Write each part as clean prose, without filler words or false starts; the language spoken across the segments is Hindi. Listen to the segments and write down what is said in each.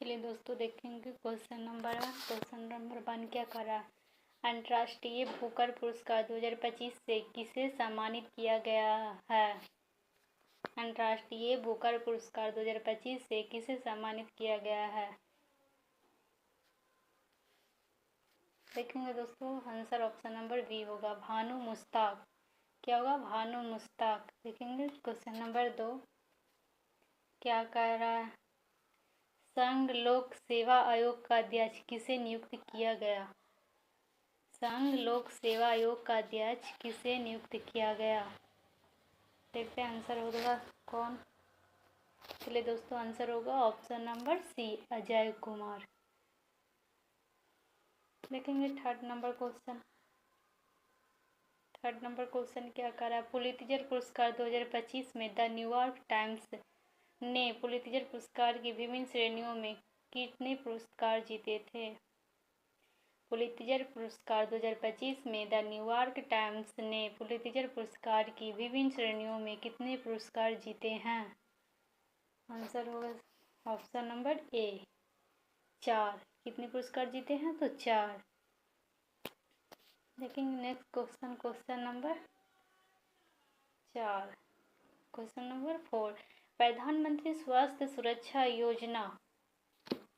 चलिए दोस्तों देखेंगे क्वेश्चन नंबर 1 क्या कर रहा है। अंतर्राष्ट्रीय बुकर पुरस्कार 2025 से किसे सम्मानित किया गया है। अंतर्राष्ट्रीय बुकर पुरस्कार 2025 से किसे सम्मानित किया गया है। देखेंगे दोस्तों, आंसर ऑप्शन नंबर बी होगा, भानु मुश्ताक। क्या होगा, भानु मुश्ताक। देखेंगे क्वेश्चन नंबर 2 क्या कह रहा है। संघ लोक सेवा आयोग का अध्यक्ष किसे नियुक्त किया गया। संघ लोक सेवा आयोग का अध्यक्ष किसे नियुक्त किया गया। देखते हैं आंसर होगा कौन। चलिए दोस्तों, आंसर होगा option number C, Ajay Kumar. देखेंगे थर्ड नंबर क्वेश्चन क्या कर रहा है। पुलित्जर पुरस्कार 2025 में द न्यूयॉर्क टाइम्स ने पुलित्जर पुरस्कार की विभिन्न श्रेणियों में कितने पुरस्कार जीते थे। पुलित्जर पुरस्कार 2025 में द न्यूयॉर्क टाइम्स ने पुलित्जर पुरस्कार की विभिन्न श्रेणियों में कितने पुरस्कार जीते हैं। आंसर होगा ऑप्शन नंबर ए, 4। कितने पुरस्कार जीते हैं, तो 4। देखेंगे next question number 4। Question number 4, प्रधानमंत्री स्वास्थ्य सुरक्षा योजना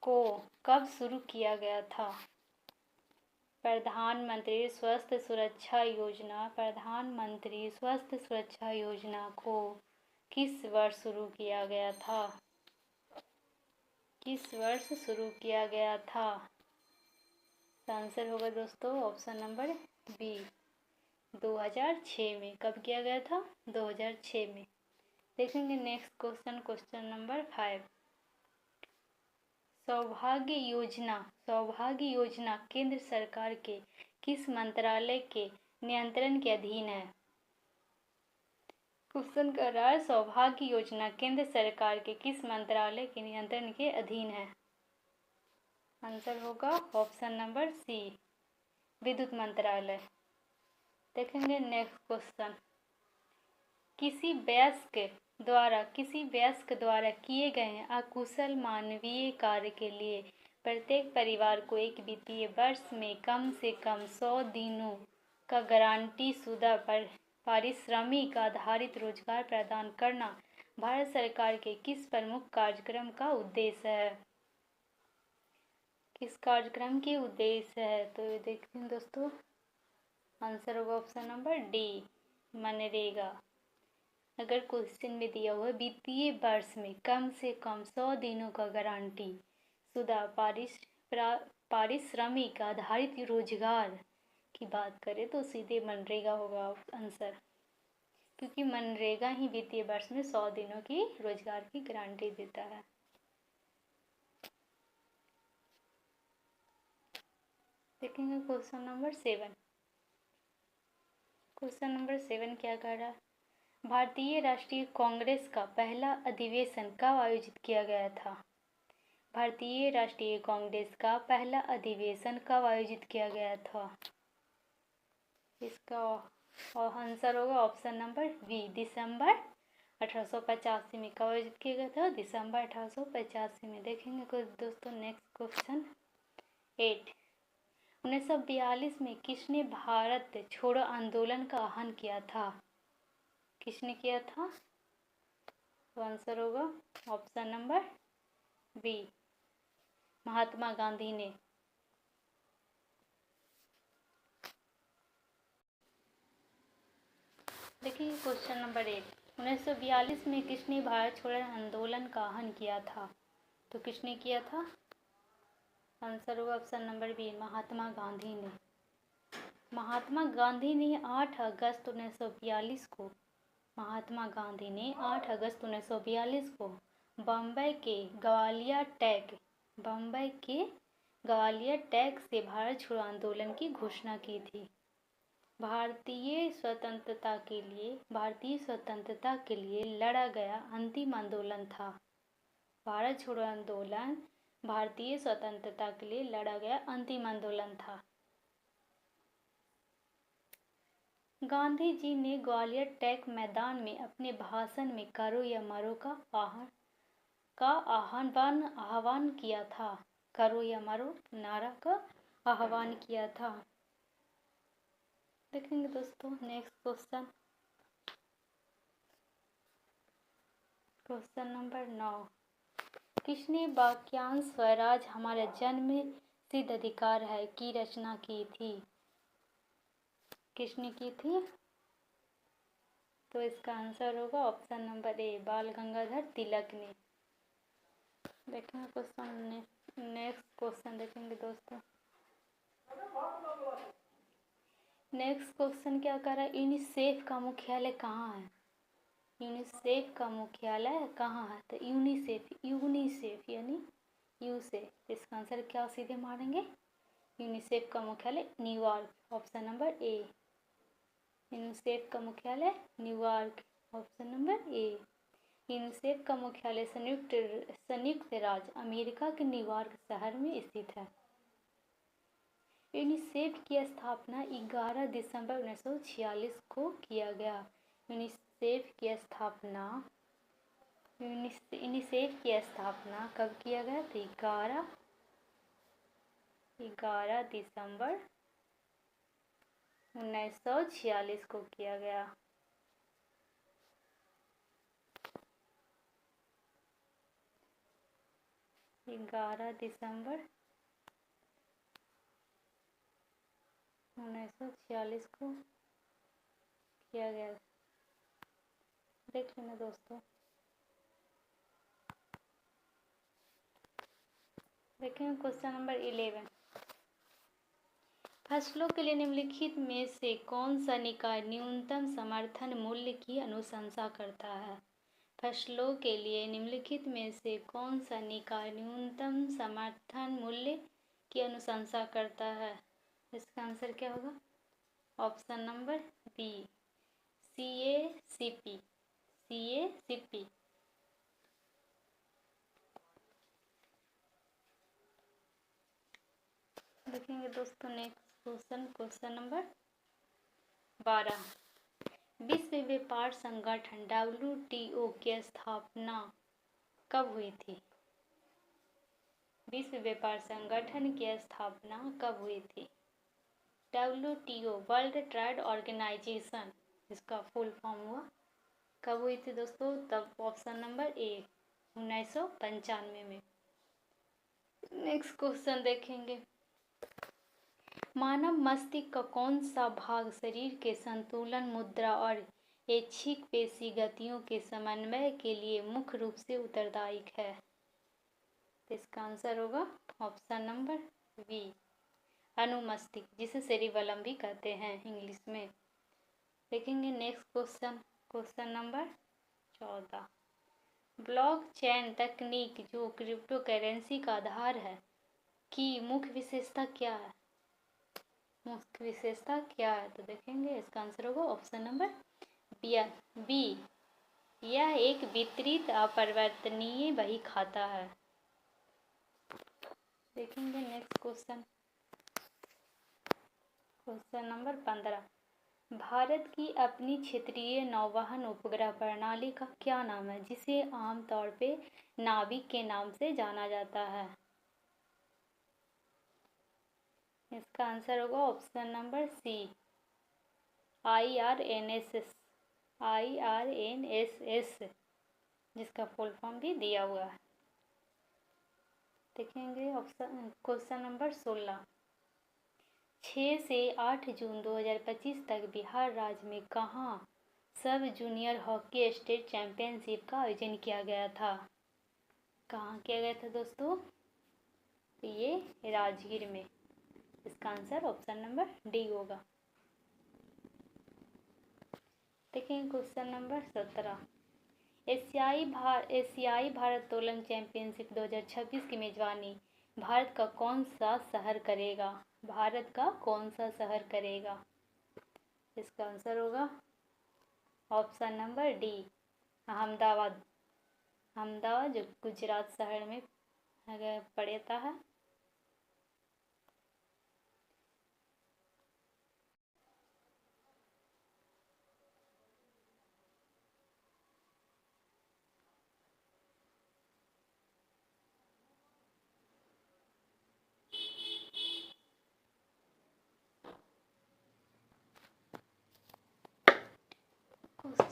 को कब शुरू किया गया था। प्रधानमंत्री स्वास्थ्य सुरक्षा योजना को किस वर्ष शुरू किया गया था। किस वर्ष शुरू किया गया था। आंसर होगा दोस्तों ऑप्शन नंबर बी, 2006 में। कब किया गया था, 2006 में। देखेंगे नेक्स्ट क्वेश्चन नंबर 5, सौभाग्य योजना केंद्र सरकार के किस मंत्रालय के नियंत्रण के अधीन है। क्वेश्चन कर रहा है, सौभाग्य योजना केंद्र सरकार के किस मंत्रालय के नियंत्रण के अधीन है। आंसर होगा ऑप्शन नंबर सी, विद्युत मंत्रालय। देखेंगे नेक्स्ट क्वेश्चन, किसी वयस्क द्वारा किए गए अकुशल मानवीय कार्य के लिए प्रत्येक परिवार को एक वित्तीय वर्ष में कम से कम 100 दिनों का गारंटी शुदा पारिश्रमिक आधारित रोजगार प्रदान करना भारत सरकार के किस प्रमुख कार्यक्रम का उद्देश्य है। किस कार्यक्रम के उद्देश्य है, तो ये देखते हैं दोस्तों। आंसर होगा ऑप्शन नंबर डी, मनरेगा। अगर क्वेश्चन में दिया हुआ वित्तीय वर्ष में कम से कम 100 दिनों का गारंटी शुदा पारिश्रमिक आधारित रोजगार की बात करें तो सीधे मनरेगा होगा आंसर, क्योंकि मनरेगा ही वित्तीय वर्ष में 100 दिनों की रोजगार की गारंटी देता है। देखेंगे क्वेश्चन नंबर 7। क्वेश्चन नंबर 7 क्या कर रहा है, भारतीय राष्ट्रीय कांग्रेस का पहला अधिवेशन कब आयोजित किया गया था। भारतीय राष्ट्रीय कांग्रेस का पहला अधिवेशन कब आयोजित किया गया था। इसका आंसर होगा ऑप्शन नंबर बी, दिसंबर 1885 में। कब आयोजित किया गया था, दिसंबर 1885 में। देखेंगे कुछ दोस्तों नेक्स्ट क्वेश्चन 8, 1942 में किसने भारत छोड़ो आंदोलन का आह्वान किया था। किसने किया था, तो आंसर होगा option number B, Mahatma Gandhi ने। देखिए क्वेश्चन नंबर 8, 1942 में किसने भारत छोड़ो आंदोलन का आह्वान किया था, तो किसने किया था। आंसर होगा option number B, Mahatma Gandhi ने। महात्मा गांधी ने 8 अगस्त 1942 को बम्बई के ग्वालियर टैग से भारत छोड़ो आंदोलन की घोषणा की थी। भारतीय स्वतंत्रता के लिए लड़ा गया अंतिम आंदोलन था। भारत छोड़ो आंदोलन भारतीय स्वतंत्रता के लिए लड़ा गया अंतिम आंदोलन था। गांधी जी ने ग्वालियर टैंक मैदान में अपने भाषण में करो या मरो का का आह्वान किया था? करो या मरो नारा का आह्वान किया था। देखेंगे दोस्तों नेक्स्ट क्वेश्चन नंबर 9। किसने वाक्यांश स्वराज हमारा जन्म सिद्ध अधिकार है की रचना की थी? किसने की थी? तो इसका आंसर होगा ऑप्शन नंबर ए, बाल गंगाधर तिलक ने। देखेंगे क्वेश्चन, नेक्स्ट क्वेश्चन देखेंगे दोस्तों। नेक्स्ट क्वेश्चन क्या कर रहा है? यूनिसेफ का मुख्यालय कहाँ है? यूनिसेफ का मुख्यालय कहाँ है? तो यूनिसेफ यानी यू से, इसका आंसर क्या सीधे मारेंगे? यूनिसेफ का मुख्यालय New York, option number A. UNICEF का मुख्यालय New York, option number A. UNICEF का मुख्यालय संयुक्त राज्य अमेरिका के न्यूयॉर्क शहर में स्थित है। यूनिसेफ की स्थापना 11 दिसंबर 1946 को किया गया। यूनिसेफ की स्थापना कब किया गया? तो 11 दिसंबर 1946 को किया गया। दिसंबर 1946 को किया गया। देख लेना दोस्तों। देखें क्वेश्चन नंबर 11। फसलों के लिए निम्नलिखित में से कौन सा निकाय न्यूनतम समर्थन मूल्य की अनुशंसा करता है? फसलों के लिए निम्नलिखित में से कौन सा निकाय न्यूनतम समर्थन मूल्य की अनुशंसा करता है? इसका आंसर क्या होगा? Option number B, CACP। देखेंगे दोस्तों नेक्स्ट क्वेश्चन नंबर 12। विश्व व्यापार संगठन WTO की स्थापना कब हुई थी? विश्व व्यापार संगठन की स्थापना कब हुई थी? WTO वर्ल्ड ट्रेड ऑर्गेनाइजेशन, इसका फुल फॉर्म हुआ, कब हुई थी दोस्तों? तब ऑप्शन नंबर ए, 1995 में। नेक्स्ट क्वेश्चन देखेंगे। मानव मस्तिष्क का कौन सा भाग शरीर के संतुलन, मुद्रा और ऐच्छिक पेशी गतियों के समन्वय के लिए मुख्य रूप से उत्तरदायी है? तो इसका आंसर होगा ऑप्शन नंबर बी, अनुमस्तिष्क, जिसे सेरिबेलम भी कहते हैं इंग्लिश में। देखेंगे नेक्स्ट क्वेश्चन नंबर 14। ब्लॉकचेन तकनीक जो क्रिप्टो करेंसी का आधार है की मुख्य विशेषता क्या है? तो देखेंगे इसका आंसर होगा ऑप्शन नंबर बी, यह एक वितरित अपरिवर्तनीय बही खाता है। देखेंगे नेक्स्ट क्वेश्चन नंबर 15। भारत की अपनी क्षेत्रीय नौवहन उपग्रह प्रणाली का क्या नाम है जिसे आमतौर पे नाविक के नाम से जाना जाता है? इसका आंसर होगा ऑप्शन नंबर सी, IRNSS, जिसका फुल फॉर्म भी दिया हुआ है। देखेंगे क्वेश्चन नंबर 16। 6 से 8 जून 2025 तक बिहार राज्य में कहाँ सब जूनियर हॉकी स्टेट चैंपियनशिप का आयोजन किया गया था? कहाँ किया गया था दोस्तों? ये राजगीर में। इसका आंसर ऑप्शन नंबर डी होगा। देखेंगे क्वेश्चन नंबर 17। एशियाई भारोत्तोलन चैंपियनशिप 2026 की मेजबानी भारत का कौन सा शहर करेगा? इसका आंसर होगा ऑप्शन नंबर डी, अहमदाबाद, जो गुजरात शहर में पड़ता है।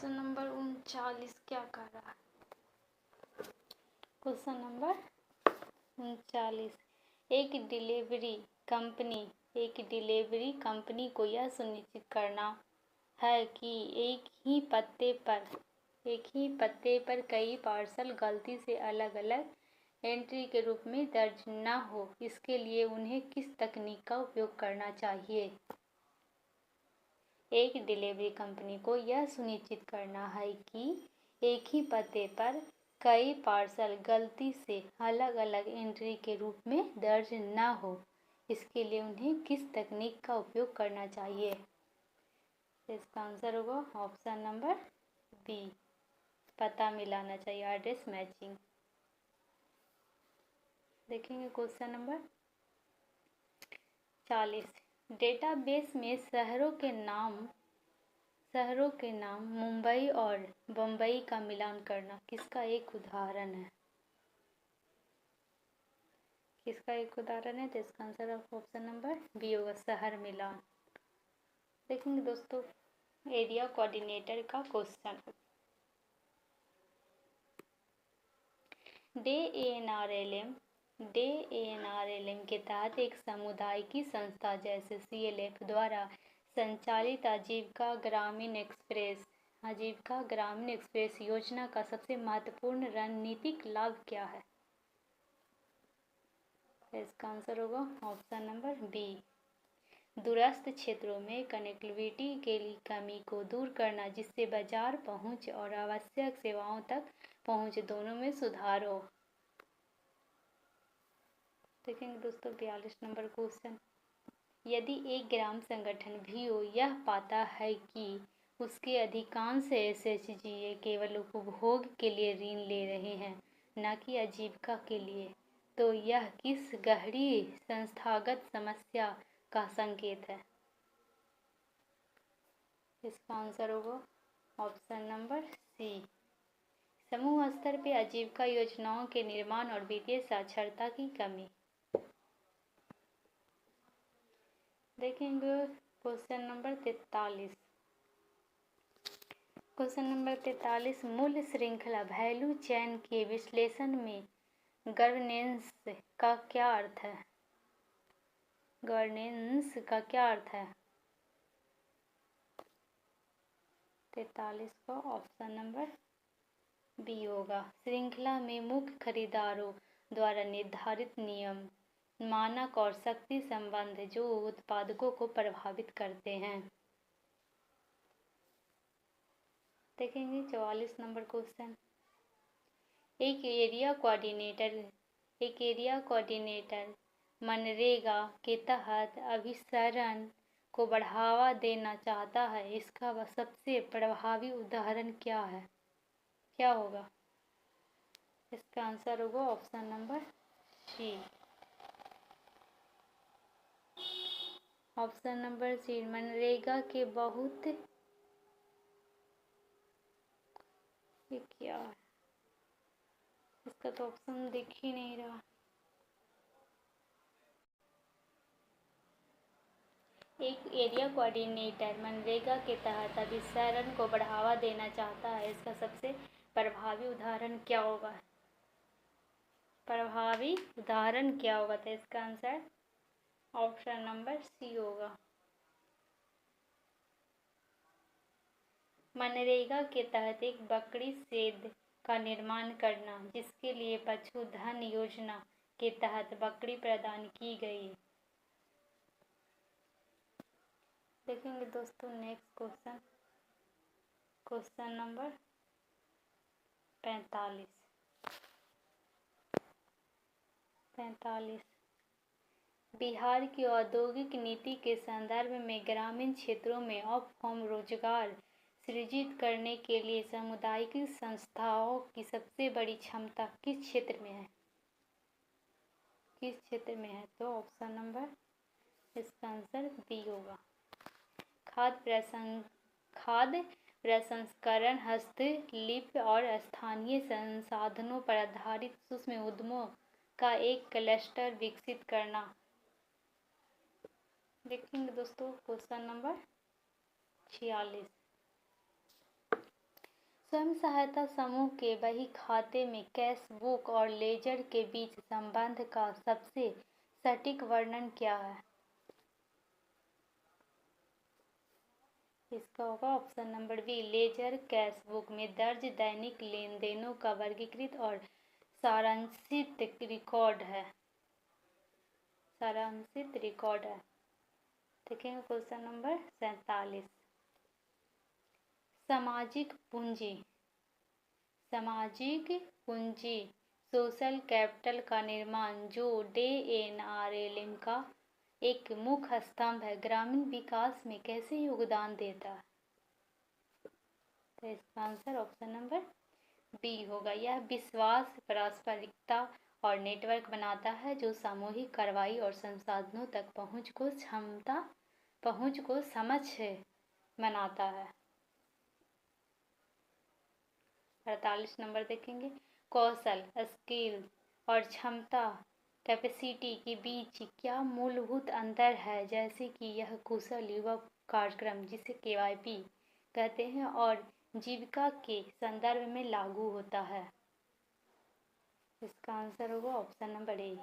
क्वेश्चन नंबर 39 क्या कह रहा है? क्वेश्चन नंबर 39, एक डिलीवरी कंपनी को यह सुनिश्चित करना है कि एक ही पते पर कई पार्सल गलती से अलग अलग एंट्री के रूप में दर्ज न हो, इसके लिए उन्हें किस तकनीक का उपयोग करना चाहिए? एक डिलीवरी कंपनी को यह सुनिश्चित करना है कि एक ही पते पर कई पार्सल गलती से अलग अलग एंट्री के रूप में दर्ज न हो, इसके लिए उन्हें किस तकनीक का उपयोग करना चाहिए? इसका आंसर होगा ऑप्शन नंबर बी, पता मिलाना चाहिए, एड्रेस मैचिंग। देखेंगे क्वेश्चन नंबर 40, डेटाबेस में शहरों के नाम मुंबई और बम्बई का मिलान करना किसका एक उदाहरण है? किसका एक उदाहरण है? तो इसका आंसर ऑप्शन नंबर बी होगा, शहर मिलान। देखेंगे दोस्तों एरिया कोऑर्डिनेटर का क्वेश्चन। DANRLM के तहत एक समुदाय की संस्था जैसे CLF द्वारा संचालित आजीविका ग्रामीण एक्सप्रेस योजना का सबसे महत्वपूर्ण रणनीतिक लाभ क्या है? इसका आंसर होगा ऑप्शन नंबर बी, दूरस्थ क्षेत्रों में कनेक्टिविटी के लिए कमी को दूर करना, जिससे बाजार पहुंच और आवश्यक सेवाओं तक पहुंच दोनों में सुधार हो। देखेंगे दोस्तों 42 नंबर क्वेश्चन, यदि एक ग्राम संगठन भी हो यह पाता है कि उसके अधिकांश SHGA केवल उपभोग के लिए ऋण ले रहे हैं, न कि आजीविका के लिए, तो यह किस गहरी संस्थागत समस्या का संकेत है? इसका आंसर होगा ऑप्शन नंबर सी, समूह स्तर पर आजीविका योजनाओं के निर्माण और वित्तीय साक्षरता की कमी। देखेंगे क्वेश्चन नंबर 43। क्वेश्चन नंबर 43, मूल्य श्रृंखला वैल्यू चेन के विश्लेषण में गवर्नेंस का क्या अर्थ है? गवर्नेंस का क्या अर्थ है? 43 का ऑप्शन नंबर बी होगा, श्रृंखला में मुख्य खरीदारों द्वारा निर्धारित नियम, मानक और शक्ति संबंध जो उत्पादकों को प्रभावित करते हैं। देखेंगे 44 नंबर क्वेश्चन, एक एरिया कोऑर्डिनेटर मनरेगा के तहत अभिसरण को बढ़ावा देना चाहता है, इसका सबसे प्रभावी उदाहरण क्या है? क्या होगा? इसका आंसर होगा option number C, option number C, MNREGA के बहुत ये क्या है? इसका तो ऑप्शन दिख ही नहीं रहा। एक एरिया कोऑर्डिनेटर मनरेगा के तहत अभिसरण को बढ़ावा देना चाहता है, इसका सबसे प्रभावी उदाहरण क्या होगा? प्रभावी उदाहरण क्या होगा? तो इसका आंसर ऑप्शन नंबर सी होगा, मनरेगा के तहत एक बकरी शेड का निर्माण करना, जिसके लिए पशुधन योजना के तहत बकरी प्रदान की गई। देखेंगे दोस्तों next question, question number 45। Bihar की औद्योगिक नीति के संदर्भ में ग्रामीण क्षेत्रों में ऑफ होम रोजगार सृजित करने के लिए सामुदायिक संस्थाओं की सबसे बड़ी क्षमता किस क्षेत्र में है? किस क्षेत्र में है? तो ऑप्शन नंबर इसका आंसर बी होगा, खाद्य प्रसंस्करण, हस्तशिल्प और स्थानीय संसाधनों पर आधारित सूक्ष्म उद्यमों का एक क्लस्टर विकसित करना। देखेंगे दोस्तों क्वेश्चन नंबर 46, स्वयं सहायता समूह के बही खाते में कैश बुक और लेजर के बीच संबंध का सबसे सटीक वर्णन क्या है? इसका होगा option number B, ledger cash book में दर्ज दैनिक लेन देनों का वर्गीकृत और सारांशित रिकॉर्ड है। देखेंगे क्वेश्चन नंबर 47। सामाजिक पूंजी सोशल कैपिटल का निर्माण जो DNRLM का एक मुख्य स्तंभ है, ग्रामीण विकास में कैसे योगदान देता है? तो इसका आंसर ऑप्शन नंबर बी होगा। यह विश्वास, पारस्परिकता और नेटवर्क बनाता है जो सामूहिक कार्रवाई और संसाधनों तक पहुंच को समझ बनाता है। 48 नंबर देखेंगे। कौशल, स्किल और क्षमता, कैपेसिटी के बीच क्या मूलभूत अंतर है, जैसे कि यह कुशल युवा कार्यक्रम जिसे KYP कहते हैं और जीविका के संदर्भ में लागू होता है? इसका आंसर होगा ऑप्शन नंबर ए,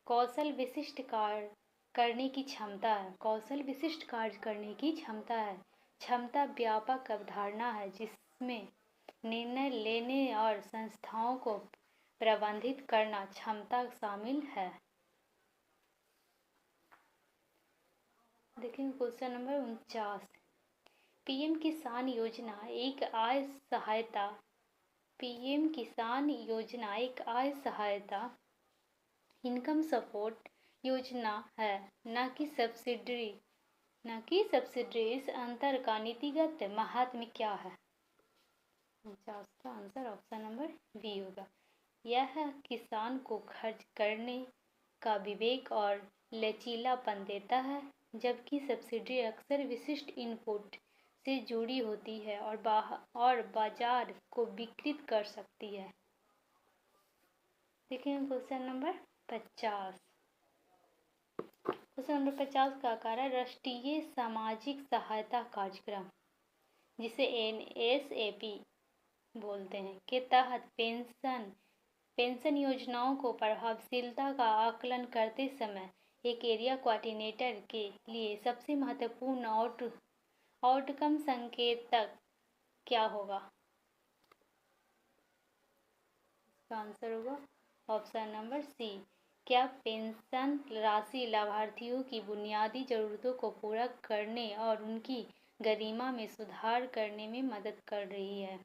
कौशल विशिष्ट कार्य करने की क्षमता है। कौशल विशिष्ट कार्य करने की क्षमता है। क्षमता व्यापक अवधारणा है जिसमें निर्णय लेने और संस्थाओं को प्रबंधित करना क्षमता शामिल है। देखिए क्वेश्चन नंबर 49। पीएम किसान योजना एक आय सहायता इनकम सपोर्ट योजना है, न कि सब्सिडी। इस अंतर का नीतिगत महात्म्य क्या है? 49 का आंसर ऑप्शन नंबर बी होगा। यह किसान को खर्च करने का विवेक और लचीलापन देता है, जबकि सब्सिडी अक्सर विशिष्ट इनपुट से जुड़ी होती है और बाजार को विकृत कर सकती है। देखिए क्वेश्चन नंबर 50। क्वेश्चन नंबर 50 का आकार है राष्ट्रीय सामाजिक सहायता कार्यक्रम, जिसे NSAP बोलते हैं, के तहत पेंशन योजनाओं को प्रभावशीलता का आकलन करते समय एक एरिया कोऑर्डिनेटर के लिए सबसे महत्वपूर्ण आउटकम संकेतक क्या होगा? इसका आंसर होगा ऑप्शन नंबर सी, क्या पेंशन राशि लाभार्थियों की बुनियादी जरूरतों को पूरा करने और उनकी गरिमा में सुधार करने में मदद कर रही है?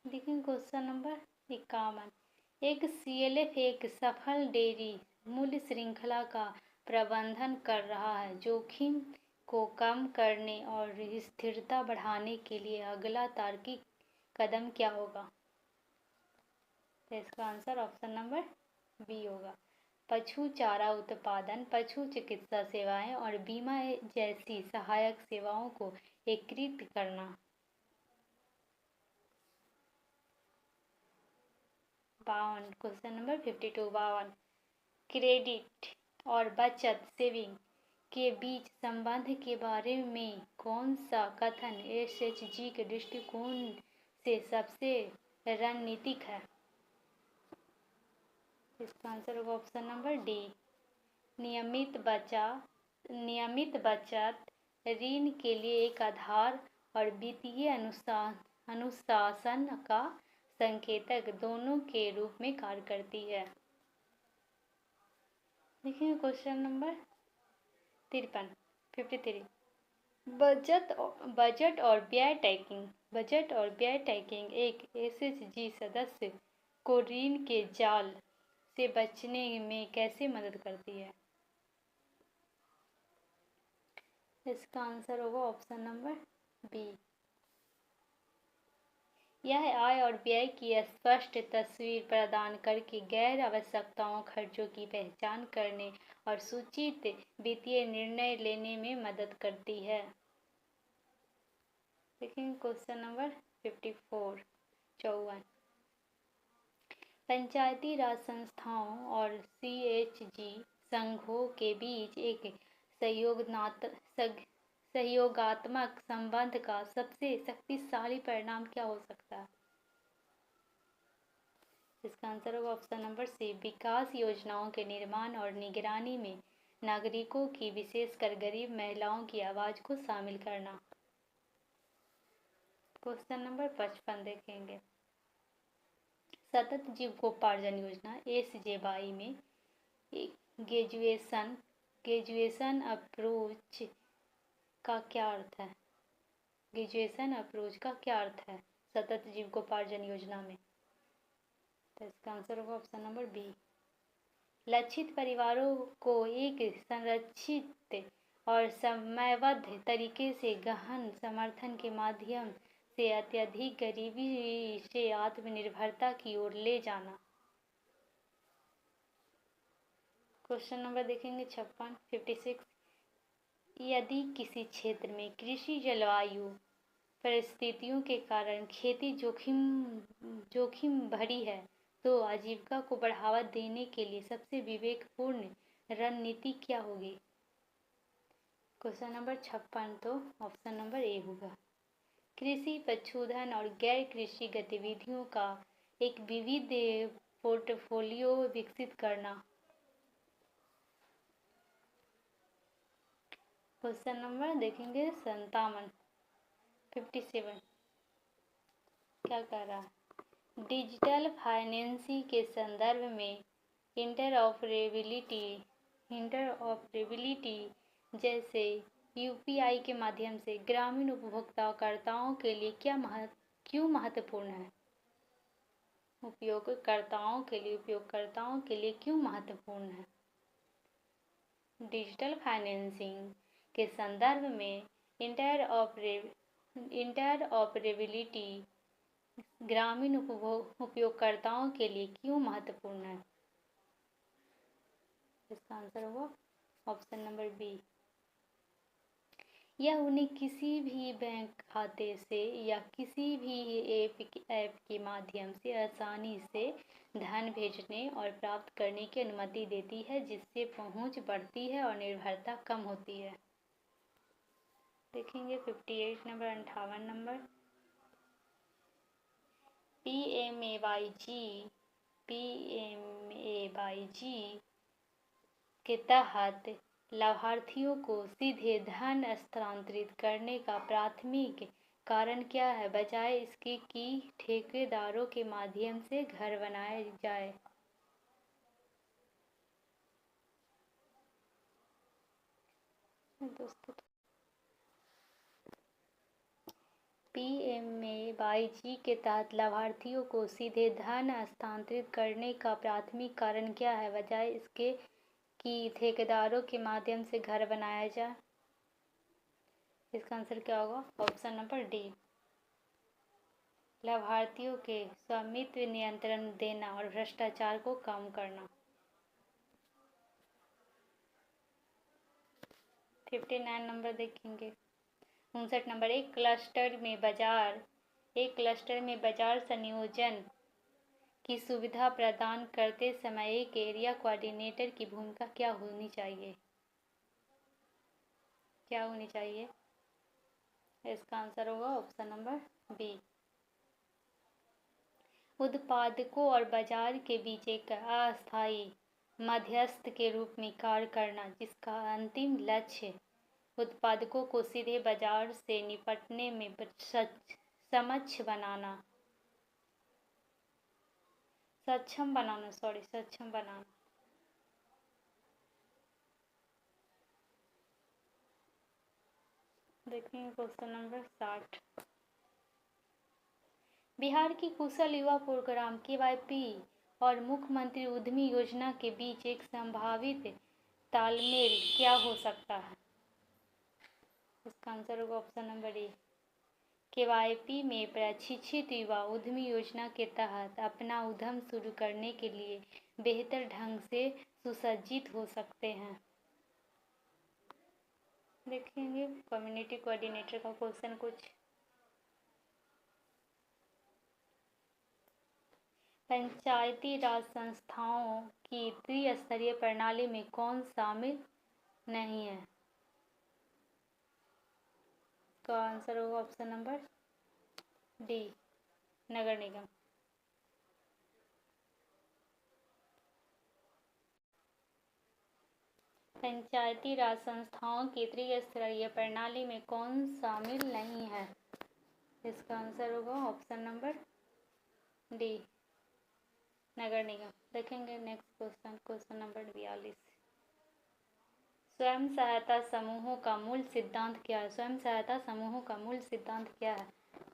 देखिए क्वेश्चन नंबर 51। एक CLF एक सफल डेयरी मूल्य श्रृंखला का प्रबंधन कर रहा है। जोखिम को कम करने और स्थिरता बढ़ाने के लिए अगला तार्किक कदम क्या होगा? तो इसका आंसर ऑप्शन नंबर बी होगा। पशु चारा उत्पादन, पशु चिकित्सा सेवाएं और बीमा जैसी सहायक सेवाओं को एकीकृत करना। 52 क्वेश्चन नंबर 52 क्रेडिट और बचत सेविंग के बीच संबंध के बारे में कौन सा कथन SHG के दृष्टिकोण से सबसे रणनीतिक है? इसका आंसर होगा ऑप्शन नंबर डी, नियमित बचत ऋण के लिए एक आधार और वित्तीय अनुशासन का संकेतक दोनों के रूप में कार्य करती है। देखिए क्वेश्चन नंबर 53 बजट और व्यय ट्रैकिंग एक SHG सदस्य को ऋण के जाल से बचने में कैसे मदद करती है? इसका आंसर होगा ऑप्शन नंबर बी, यह आय और व्यय की स्पष्ट तस्वीर प्रदान करके गैर आवश्यकताओं खर्चों की पहचान करने और सूचित वित्तीय निर्णय लेने में मदद करती है। लेकिन क्वेश्चन नंबर 54 पंचायती राज संस्थाओं और CHG संघों के बीच एक सहयोगात्मक संबंध का सबसे शक्तिशाली परिणाम क्या हो सकता है? इसका आंसर होगा ऑप्शन नंबर सी, विकास योजनाओं के निर्माण और निगरानी में नागरिकों की, विशेषकर गरीब महिलाओं की आवाज को शामिल करना। क्वेश्चन नंबर 55 देखेंगे। सतत जीविकोपार्जन योजना SJY में ग्रेजुएशन अप्रोच का क्या अर्थ है? ग्रेजुएशन अप्रोच का क्या अर्थ है सतत जीविकोपार्जन योजना में? तो इसका आंसर होगा ऑप्शन नंबर बी, लक्षित परिवारों को एक संरक्षित और समयबद्ध तरीके से गहन समर्थन के माध्यम से अत्यधिक गरीबी से आत्मनिर्भरता की ओर ले जाना। क्वेश्चन नंबर देखेंगे 56। यदि किसी क्षेत्र में कृषि जलवायु परिस्थितियों के कारण खेती जोखिम भरी है तो आजीविका को बढ़ावा देने के लिए सबसे विवेकपूर्ण रणनीति क्या होगी? क्वेश्चन नंबर 56 तो ऑप्शन नंबर ए होगा, कृषि, पशुधन और गैर कृषि गतिविधियों का एक विविध पोर्टफोलियो विकसित करना। क्वेश्चन नंबर देखेंगे 57 क्या कह रहा है? डिजिटल फाइनेंसिंग के संदर्भ में इंटरऑपरेबिलिटी जैसे UPI के माध्यम से ग्रामीण उपयोगकर्ताओं के लिए क्यों महत्वपूर्ण है? उपयोगकर्ताओं के लिए क्यों महत्वपूर्ण है? डिजिटल फाइनेंसिंग के संदर्भ में इंटरऑपरेबिलिटी ग्रामीण उपयोगकर्ताओं के लिए क्यों महत्वपूर्ण है? इसका आंसर होगा ऑप्शन नंबर बी, यह उन्हें किसी भी बैंक खाते से या किसी भी ऐप के माध्यम से आसानी से धन भेजने और प्राप्त करने की अनुमति देती है, जिससे पहुंच बढ़ती है और निर्भरता कम होती है। देखेंगे 58 नंबर 58 नंबर, PMAYG के तहत लाभार्थियों को सीधे धन हस्तांतरित करने का प्राथमिक कारण क्या है, बजाय इसके कि ठेकेदारों के माध्यम से घर बनाए जाए? दोस्तों, PMAYG के तहत लाभार्थियों को सीधे धन हस्तांतरित करने का प्राथमिक कारण क्या है, बजाय इसके कि ठेकेदारों के माध्यम से घर बनाया जाए? इसका आंसर क्या होगा? ऑप्शन नंबर डी, लाभार्थियों के स्वामित्व नियंत्रण देना और भ्रष्टाचार को कम करना। 59 नंबर देखेंगे। 59 नंबर, एक क्लस्टर में बाजार संयोजन की सुविधा प्रदान करते समय एक एरिया कोऑर्डिनेटर की भूमिका क्या होनी चाहिए? इसका आंसर होगा ऑप्शन नंबर बी, उत्पादकों और बाजार के बीच एक अस्थायी मध्यस्थ के रूप में कार्य करना, जिसका अंतिम लक्ष्य उत्पादकों को सीधे बाजार से निपटने में सक्षम बनाना। देखेंगे क्वेश्चन नंबर 60। बिहार की कुशल युवा प्रोग्राम KYP और मुख्यमंत्री उद्यमी योजना के बीच एक संभावित तालमेल क्या हो सकता है? इसका आंसर होगा ऑप्शन नंबर ए, KYP में प्रशिक्षित युवा उद्यमी योजना के तहत अपना उद्यम शुरू करने के लिए बेहतर ढंग से सुसज्जित हो सकते हैं। देखेंगे कम्युनिटी कोऑर्डिनेटर का क्वेश्चन कुछ। पंचायती राज संस्थाओं की त्रिस्तरीय प्रणाली में कौन शामिल नहीं है? इसका आंसर होगा ऑप्शन नंबर डी, नगर निगम। पंचायती राज संस्थाओं की त्रिस्तरीय प्रणाली में कौन शामिल नहीं है? इसका आंसर होगा ऑप्शन नंबर डी, नगर निगम। देखेंगे नेक्स्ट क्वेश्चन, क्वेश्चन नंबर 42। स्वयं सहायता समूहों का मूल सिद्धांत क्या है? स्वयं सहायता समूहों का मूल सिद्धांत क्या है?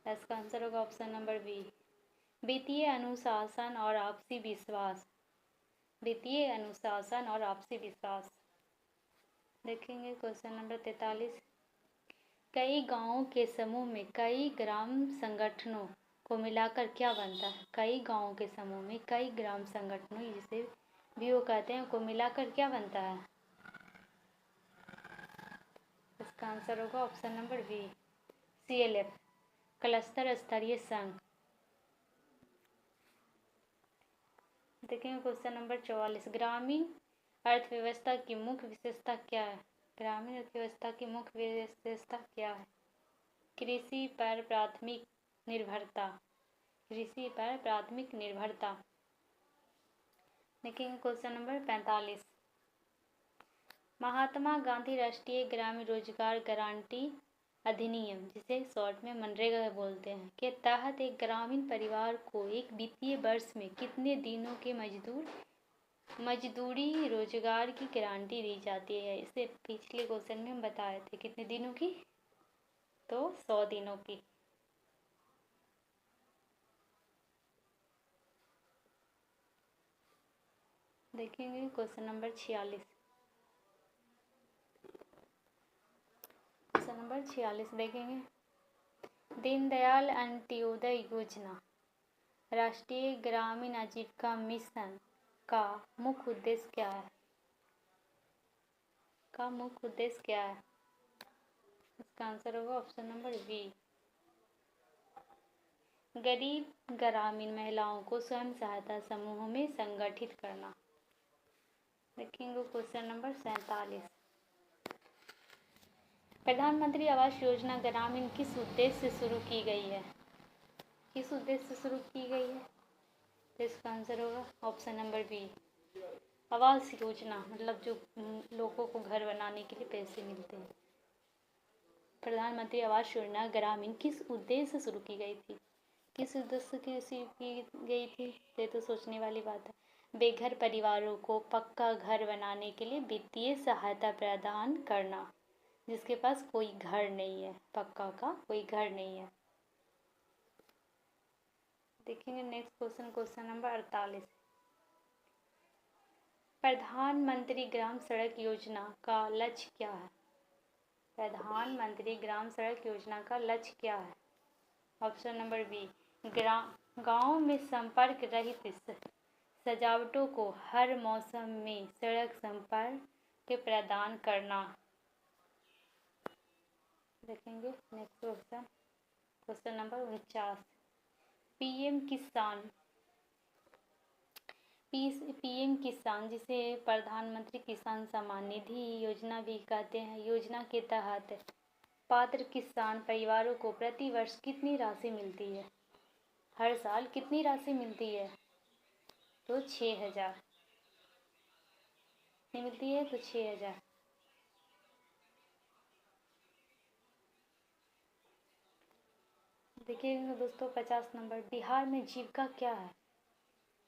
इसका आंसर होगा ऑप्शन नंबर बी, वित्तीय अनुशासन और आपसी विश्वास। वित्तीय अनुशासन और आपसी विश्वास। देखेंगे क्वेश्चन नंबर 43। कई गांवों के समूह में कई ग्राम संगठनों को मिलाकर क्या बनता है? कई गांवों के समूह में कई ग्राम संगठनों, जिसे बीओ कहते हैं, को मिलाकर क्या बनता है? इसका आंसर होगा option number B, CLF, cluster स्तरीय संघ। देखेंगे क्वेश्चन नंबर 44। ग्रामीण अर्थव्यवस्था की मुख्य विशेषता क्या है? ग्रामीण अर्थव्यवस्था की मुख्य विशेषता क्या है? कृषि पर प्राथमिक निर्भरता। कृषि पर प्राथमिक निर्भरता। देखेंगे क्वेश्चन नंबर 45। महात्मा गांधी राष्ट्रीय ग्रामीण रोजगार गारंटी अधिनियम, जिसे शॉर्ट में मनरेगा बोलते हैं, के तहत एक ग्रामीण परिवार को एक वित्तीय वर्ष में कितने दिनों के मजदूरी रोजगार की गारंटी दी जाती है? इसे पिछले क्वेश्चन में हम बताए थे, कितने दिनों की? तो 100 दिनों की। देखेंगे क्वेश्चन नंबर 46। क्वेश्चन नंबर 46 देखेंगे। दीनदयाल अंत्योदय योजना राष्ट्रीय ग्रामीण आजीविका मिशन का मुख्य उद्देश्य क्या है? का मुख्य उद्देश्य क्या है? इसका आंसर होगा ऑप्शन नंबर बी, गरीब ग्रामीण महिलाओं को स्वयं सहायता समूहों में संगठित करना। देखेंगे क्वेश्चन नंबर 47। प्रधानमंत्री आवास योजना ग्रामीण किस उद्देश्य से शुरू की गई है? किस उद्देश्य से शुरू की गई है? तो इसका आंसर होगा option number B, Awas Yojana, मतलब जो लोगों को घर बनाने के लिए पैसे मिलते हैं। प्रधानमंत्री आवास योजना ग्रामीण किस उद्देश्य से शुरू की गई थी? किस उद्देश्य से शुरू की गई थी? ये तो सोचने वाली बात है। बेघर परिवारों को पक्का घर बनाने के लिए वित्तीय सहायता प्रदान करना, जिसके पास कोई घर नहीं है, पक्का का कोई घर नहीं है। देखेंगे नेक्स्ट क्वेश्चन, क्वेश्चन नंबर 48। प्रधानमंत्री ग्राम सड़क योजना का लक्ष्य क्या है? प्रधानमंत्री ग्राम सड़क योजना का लक्ष्य क्या है? ऑप्शन नंबर बी, गांव में संपर्क रहित सजावटों को हर मौसम में सड़क संपर्क प्रदान करना। देखेंगे next question, question number 49। PM किसान, जिसे प्रधानमंत्री किसान सम्मान निधि योजना भी कहते हैं, योजना के तहत पात्र किसान परिवारों को प्रति वर्ष कितनी राशि मिलती है? हर साल कितनी राशि मिलती है? तो 6,000 मिलती है, तो 6,000। देखिएगा दोस्तों 50 नंबर। बिहार में जीविका क्या है?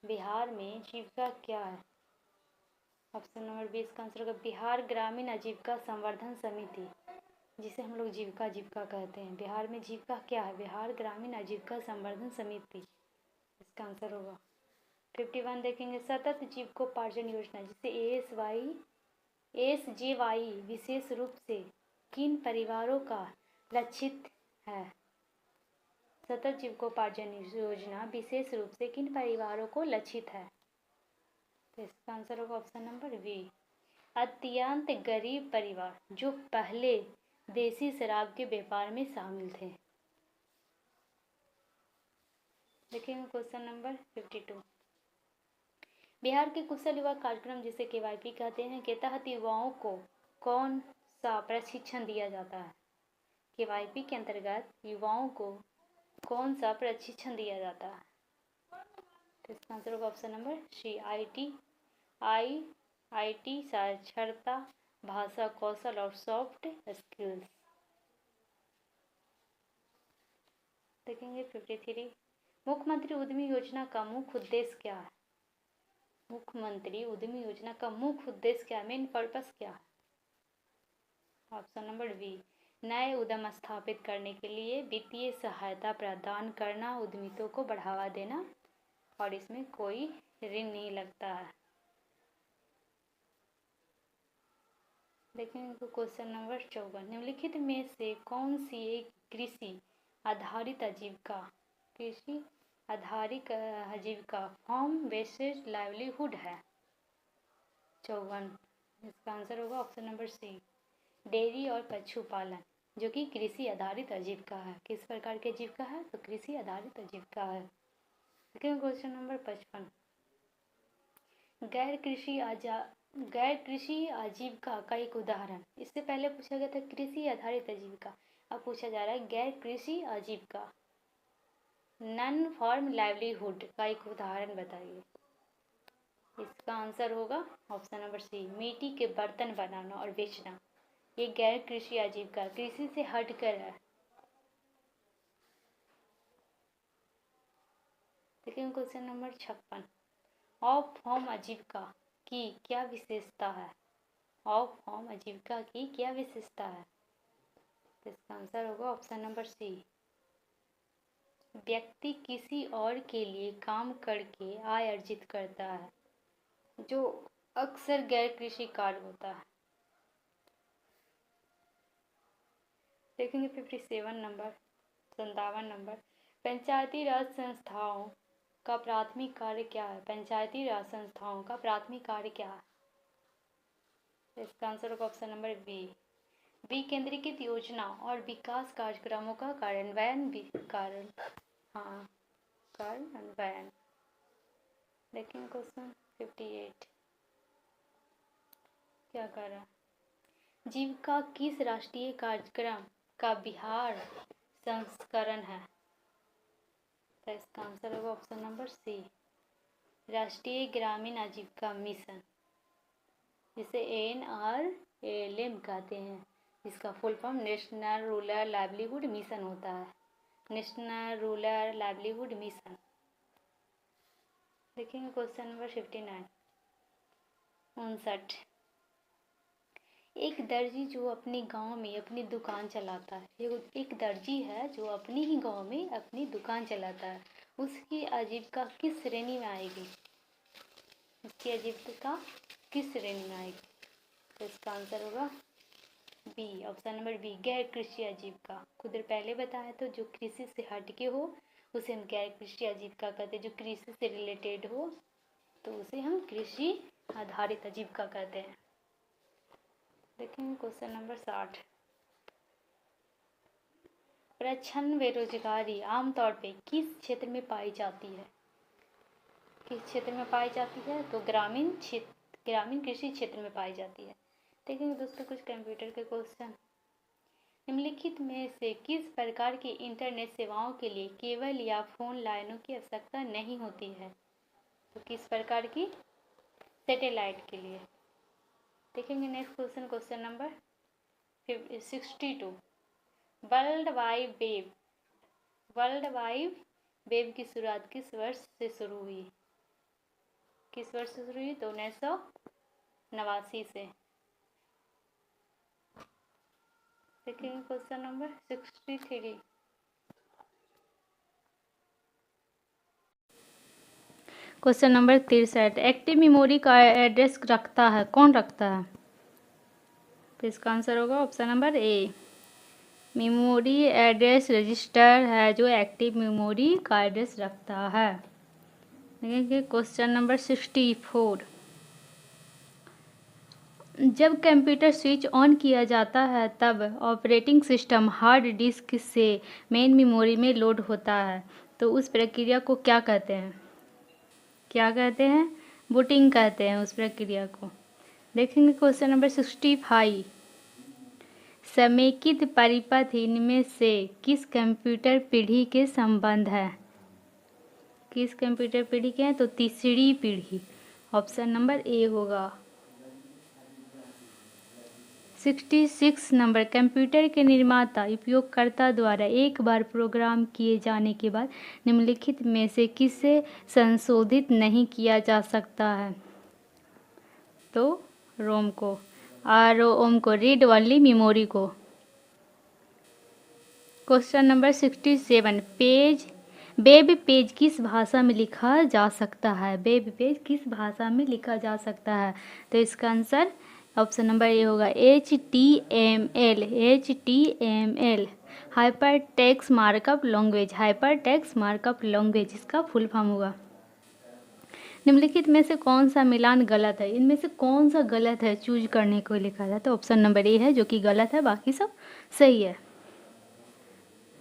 बिहार में जीविका क्या है? ऑप्शन नंबर 20 का आंसर होगा बिहार ग्रामीण आजीविका संवर्धन समिति, जिसे हम लोग जीविका कहते हैं। बिहार में जीविका क्या है? बिहार ग्रामीण आजीविका संवर्धन समिति, इसका आंसर होगा 51। देखेंगे सतत जीविकोपार्जन योजना, जिसे ASJY विशेष रूप से किन परिवारों का लक्षित है? सतत जीविकोपार्जन योजना विशेष रूप से किन परिवारों को लक्षित है? तो इसका आंसर होगा ऑप्शन नंबर बी, अत्यंत गरीब परिवार जो पहले देसी शराब के व्यापार में शामिल थे। देखेंगे क्वेश्चन नंबर 52। बिहार के कुशल युवा कार्यक्रम जिसे KYP कहते हैं के तहत युवाओं को कौन सा प्रशिक्षण दिया जाता है? KYP के अंतर्गत युवाओं को कौन सा प्रशिक्षण दिया जाता है? तो इसका आंसर होगा ऑप्शन नंबर सी, IT साक्षरता, भाषा कौशल और सॉफ्ट स्किल्स। देखेंगे 53, मुख्यमंत्री उद्यमी योजना का मुख्य उद्देश्य क्या है? मुख्यमंत्री उद्यमी योजना का मुख्य उद्देश्य क्या है? मेन पर्पस क्या है? ऑप्शन नंबर बी, नए उद्यम स्थापित करने के लिए वित्तीय सहायता प्रदान करना, उद्यमियों को बढ़ावा देना और इसमें कोई ऋण नहीं लगता है। देखेंगे क्वेश्चन नंबर 54, निम्नलिखित में से कौन सी एक कृषि आधारित आजीविका फार्म बेस्ड लाइवलीहुड है? 54, इसका आंसर होगा ऑप्शन नंबर सी, डेयरी और पशुपालन, जो कि कृषि आधारित आजीविका है। किस प्रकार की आजीविका है? तो कृषि आधारित आजीविका है। देखिए क्वेश्चन नंबर 55, गैर कृषि आजीविका का एक उदाहरण। इससे पहले पूछा गया था कृषि आधारित आजीविका, अब पूछा जा रहा है गैर कृषि आजीविका, नॉन फार्म लाइवलीहुड का एक उदाहरण बताइए। इसका आंसर होगा ऑप्शन नंबर सी, मिट्टी के बर्तन बनाना और बेचना। ये गैर कृषि आजीविका कृषि से हटकर है। देखिए क्वेश्चन नंबर 56, ऑफ फार्म आजीविका की क्या विशेषता है? ऑफ फार्म आजीविका की क्या विशेषता है? तो इसका आंसर होगा ऑप्शन नंबर सी, व्यक्ति किसी और के लिए काम करके आय अर्जित करता है, जो अक्सर गैर कृषि कार्य होता है। देखेंगे 57 नंबर, पंचायती राज संस्थाओं का प्राथमिक कार्य क्या है? पंचायती राज संस्थाओं का प्राथमिक कार्य क्या है? इसका आंसर होगा ऑप्शन नंबर बी, विकेंद्रीकृत योजना और विकास कार्यक्रमों का कार्यान्वयन। देखेंगे क्वेश्चन 58, क्या कर रहा है? जीविका किस राष्ट्रीय कार्यक्रम का बिहार संस्करण है? तो इसका आंसर होगा ऑप्शन नंबर सी, राष्ट्रीय ग्रामीण आजीविका मिशन, जिसे NRLM कहते हैं। इसका full form national rural livelihood mission होता है, नेशनल रूरल लाइवलीहुड मिशन। देखेंगे क्वेश्चन नंबर 59, 59, एक दर्जी जो अपने गांव में अपनी दुकान चलाता है, एक दर्जी है जो अपने ही गांव में अपनी दुकान चलाता है, उसकी आजीविका किस श्रेणी में आएगी? उसकी आजीविका किस श्रेणी में आएगी? तो इसका आंसर होगा बी, ऑप्शन नंबर बी, गैर कृषि आजीविका। खुद पहले बताया तो जो कृषि से हटके हो उसे हम गैर कृषि आजीविका कहते हैं, जो कृषि से रिलेटेड हो तो उसे हम कृषि आधारित आजीविका कहते हैं। देखेंगे क्वेश्चन नंबर 60, प्रच्छन्न बेरोजगारी आमतौर पे किस क्षेत्र में पाई जाती है? किस क्षेत्र में पाई जाती है? तो ग्रामीण कृषि क्षेत्र में पाई जाती है। देखेंगे दोस्तों कुछ कंप्यूटर के क्वेश्चन, निम्नलिखित में से किस प्रकार की इंटरनेट सेवाओं के लिए केबल या फोन लाइनों की आवश्यकता नहीं होती है? तो किस प्रकार की? सैटेलाइट के लिए। देखेंगे next question, question number 62, world wide web की शुरुआत किस वर्ष से शुरू हुई? किस वर्ष से शुरू हुई? तो 1989 से। देखेंगे question number 63, question number 63, active memory का एड्रेस रखता है, कौन रखता है? तो इसका आंसर होगा option number A, memory address register है जो एक्टिव मेमोरी का एड्रेस रखता है। देखिए क्वेश्चन नंबर 64, जब कंप्यूटर स्विच ऑन किया जाता है तब ऑपरेटिंग सिस्टम हार्ड डिस्क से मेन मेमोरी में लोड होता है, तो उस प्रक्रिया को क्या कहते हैं? क्या कहते हैं? बूटिंग कहते हैं उस प्रक्रिया को। देखेंगे क्वेश्चन नंबर 65, समेकित परिपथ इनमें से किस कंप्यूटर पीढ़ी के संबंध है? किस कंप्यूटर पीढ़ी के हैं? तो तीसरी पीढ़ी, ऑप्शन नंबर ए होगा। 66 नंबर, कंप्यूटर के निर्माता उपयोगकर्ता द्वारा एक बार प्रोग्राम किए जाने के बाद निम्नलिखित में से किसे संशोधित नहीं किया जा सकता है? तो रोम को, रोम को, रीड ओनली मेमोरी को। क्वेश्चन नंबर 67, वेब पेज किस भाषा में लिखा जा सकता है? वेब पेज किस भाषा में लिखा जा सकता है? तो इसका आंसर ऑप्शन नंबर ए होगा HTML। HTML hyper text markup language, hyper text markup language इसका फुल फॉर्म होगा। निम्नलिखित में से कौन सा मिलान गलत है? इनमें से कौन सा गलत है चूज करने को लिखा जाता है? ऑप्शन नंबर ए है जो कि गलत है, बाकी सब सही है।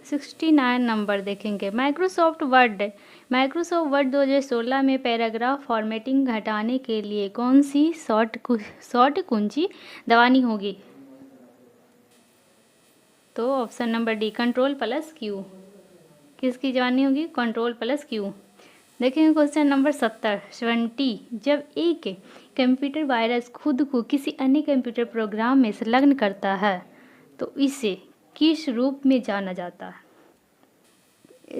69 नंबर देखेंगे, माइक्रोसॉफ्ट वर्ड 2016 में पैराग्राफ फॉर्मेटिंग हटाने के लिए कौन सी शॉर्ट कुंजी दबानी होगी? तो ऑप्शन नंबर डी, Ctrl+Q। किसकी दबानी होगी? Ctrl+Q। देखेंगे क्वेश्चन नंबर 70, जब एक कंप्यूटर वायरस खुद को किसी अन्य कंप्यूटर प्रोग्राम में संलग्न करता है तो इसे किस रूप में जाना जाता है?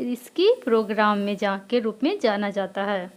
इसकी प्रोग्राम में के रूप में जाना जाता है।